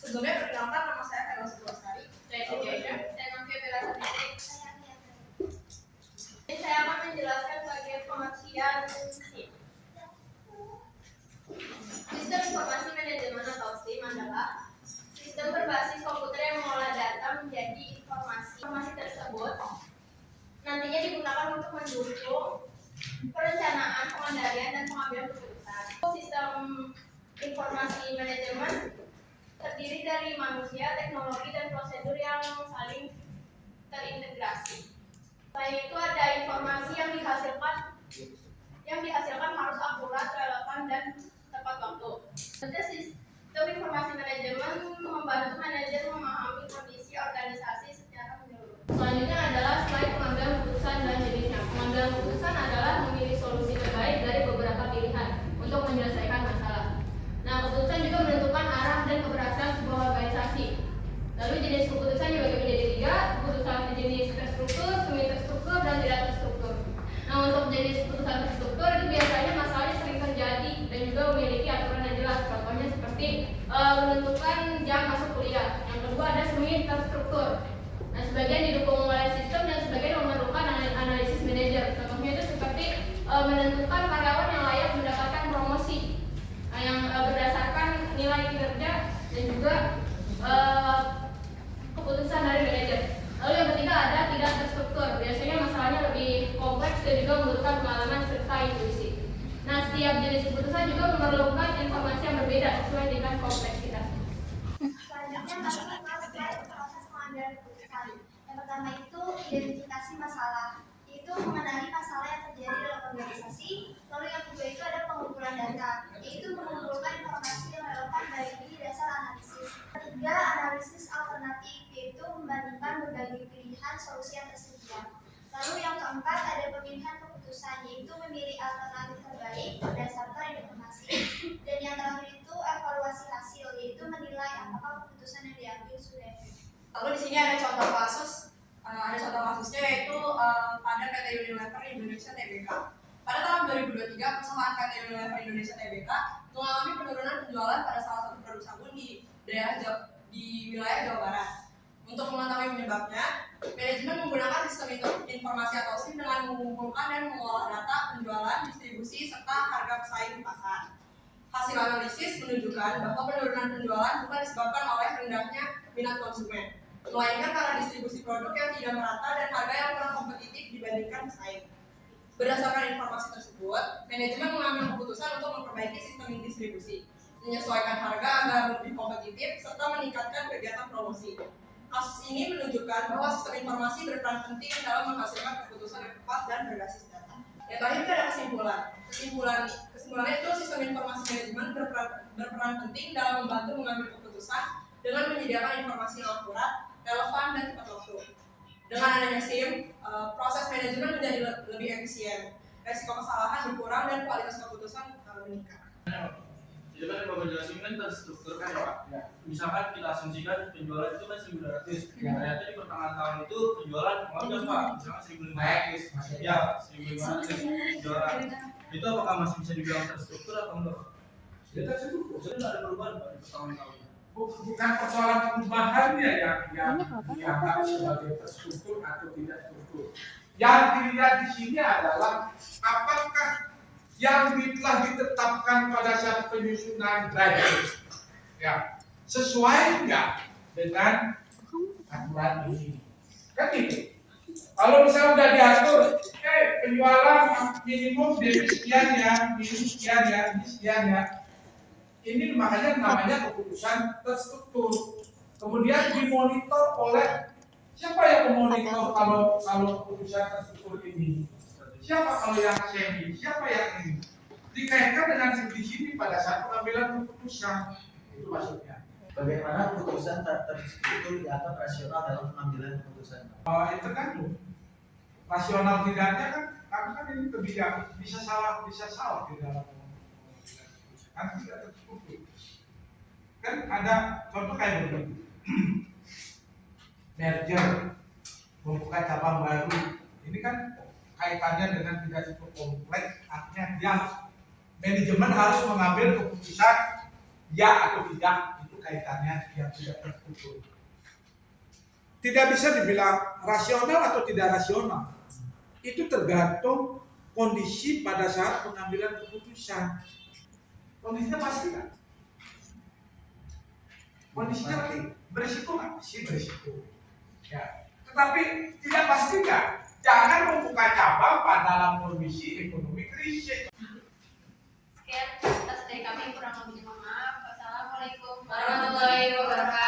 Sebelumnya perkenalkan, nama saya Vela Subrastari. Saya Novia Vela Subrastari. Saya akan menjelaskan bagian pengertian SIM. Sistem Informasi Manajemen atau SIM adalah sistem berbasis komputer yang mengolah data menjadi informasi. Informasi tersebut nantinya digunakan untuk mendukung perencanaan, pengendalian, dan pengambilan keputusan. Sistem informasi manajemen terdiri dari manusia, teknologi, dan prosedur yang saling terintegrasi. Selain itu ada informasi yang dihasilkan harus akurat, relevan, dan tepat waktu. Sistem informasi manajemen membantu manajer memahami kondisi organisasi secara menyeluruh. Selanjutnya adalah slide pengambilan keputusan dan jenisnya. Pengambilan keputusan adalah memilih solusi terbaik dari beberapa pilihan untuk menyelesaikan masalah. Nah, keputusan juga menentukan arah dan keberhasilan sebuah organisasi. Lalu jenis keputusan dibagi menjadi 3, keputusan jenis terstruktur, semi terstruktur, dan tidak terstruktur. Nah, untuk jenis keputusan terstruktur itu biasanya masalahnya sering terjadi dan juga memiliki aturan yang jelas. Contohnya seperti menentukan jam masuk kuliah. Yang kedua ada semi terstruktur. Nah, sebagian didukung oleh sistem dan sebagian memerlukan analisis manajer. Contohnya itu seperti menentukan karyawan yang layak mendapatkan promosi yang berdasarkan nilai kinerja dan juga keputusan dari manajer. Lalu yang ketiga ada tidak terstruktur. Biasanya masalahnya lebih kompleks dan juga membutuhkan pengalaman serta intuisi. Nah, setiap jenis keputusan juga memerlukan informasi yang berbeda sesuai dengan kompleksitas. Selanjutnya masuk ke proses pengambilan keputusan. Yang pertama itu identifikasi masalah, yaitu mengenali masalah yang terjadi dalam organisasi. Lalu yang kedua itu ada pengumpulan data, yaitu mengumpulkan informasi yang relevan dari dasar analisis. Ketiga, analisis alternatif, yaitu membandingkan berbagai pilihan solusi yang tersedia. Lalu yang keempat ada pemilihan keputusan, yaitu memilih alternatif terbaik berdasarkan informasi. Dan yang terakhir itu evaluasi hasil, yaitu menilai apakah keputusan yang diambil sudah efektif. Lalu di sini ada contoh kasusnya yaitu pada PT Unilever Indonesia Tbk. Pada tahun 2023, perusahaan PT Unilever Indonesia Tbk mengalami penurunan penjualan pada salah satu produk sabun di wilayah Jawa Barat. Untuk mengetahui penyebabnya, manajemen menggunakan sistem informasi atau SIM dengan mengumpulkan dan mengolah data penjualan, distribusi, serta harga pesaing di pasar. Hasil analisis menunjukkan bahwa penurunan penjualan bukan disebabkan oleh rendahnya minat konsumen, melainkan karena distribusi produk yang tidak merata dan harga yang kurang kompetitif dibandingkan pesaing. Berdasarkan informasi tersebut, manajemen mengambil keputusan untuk memperbaiki sistem distribusi, menyesuaikan harga agar lebih kompetitif, serta meningkatkan kegiatan promosi. Kasus ini menunjukkan bahwa sistem informasi berperan penting dalam menghasilkan keputusan yang tepat dan berbasis data. Yang terakhir ada kesimpulannya itu sistem informasi manajemen berperan penting dalam membantu mengambil keputusan dengan menyediakan informasi yang akurat, relevan, dan tepat waktu. Dengan adanya SIM, proses manajemen menjadi lebih efisien, resiko kesalahan berkurang, dan kualitas keputusan meningkat. Jadi kan Bapak jelasin kan terstruktur kan ya Pak? Ya. Misalkan kita asumsikan penjualan itu kan 1.200, ternyata di pertengahan tahun itu penjualan mengajar Pak, misalkan 1.500. Ya, 1.500 penjualan. Itu apakah masih bisa dibilang terstruktur atau enggak? Ya terstruktur, jadi tidak ada perubahan Pak di pertengahan tahun. Bukan persoalan perubahannya yang dianggap sebagai terstruktur atau tidak struktur. Yang dilihat di sini adalah apakah yang telah ditetapkan pada saat penyusunan budget ya sesuai enggak dengan aturan ini. Kan gitu. Kalau misalnya sudah diatur, penjualan minimum dari sekian ya, minimum sekian ya, ini sekian ya. Ini makanya namanya keputusan terstruktur. Kemudian dimonitor oleh siapa yang memonitor kalau keputusan terstruktur ini? Siapa kalau yang semi? Siapa yang ini? Dikaitkan dengan di sini pada saat pengambilan keputusan. Itu maksudnya. Bagaimana keputusan terstruktur dianggap rasional dalam pengambilan keputusan? Itu kan rasional tidaknya kan karena kan ini kebijakan bisa salah di dalam kan tidak terstruktur. Kan ada contoh kayak begini. Merger membuka cabang baru. Ini kan kaitannya dengan tidak cukup kompleks, artinya dia manajemen harus mengambil keputusan ya atau tidak, itu kaitannya yang tidak terstruktur. Tidak bisa dibilang rasional atau tidak rasional. Itu tergantung kondisi pada saat pengambilan keputusan. Kondisinya pasti kan? Kondisinya berisiko nggak? Pasti berisiko. Ya. Tetapi tidak pasti nggak? Jangan membuka cabang pada dalam kondisi ekonomi krisis. Sekian atas dari kami, kurang lebihnya mohon maaf. Wassalamualaikum Warahmatullahi wabarakatuh.